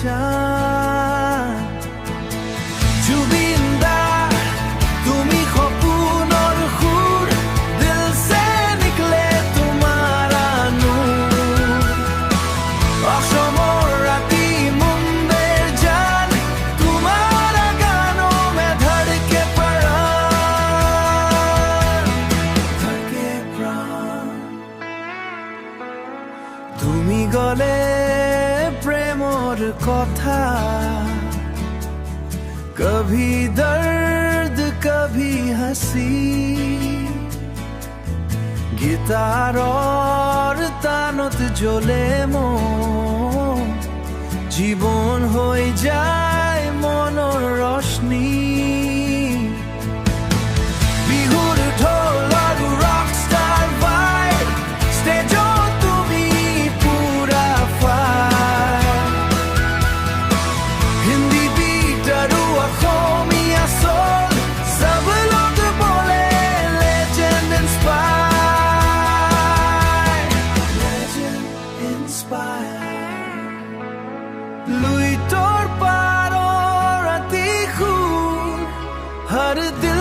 চান জুবিন্দা তুমি সপোনৰ সুৰ দিল সে নিকলে তোমাৰা নূৰ অসমৰ ৰাতি মুম্বাইৰ জান তোমাৰা গানো মে ধড়কে প্ৰাণ থাকে প্ৰাণ তুমি গলে প্রেমর কথা কভি দর্দ কভি হাসি গীতারর তানত জ্বলে মন জীবন হয়ে যায় মনৰ রশ্নি বিহুর ঢোল আৰু রক স্টার ভাইব স্টেজত তুমি পুরা ফায়ার হিন্দি बीट আৰু অসমীয়া সোল সব লোক বলে লেজেন্ড ইন্সপায়ার লুই তোর পাৰৰ ৰাতি সুৰ হৰ দিল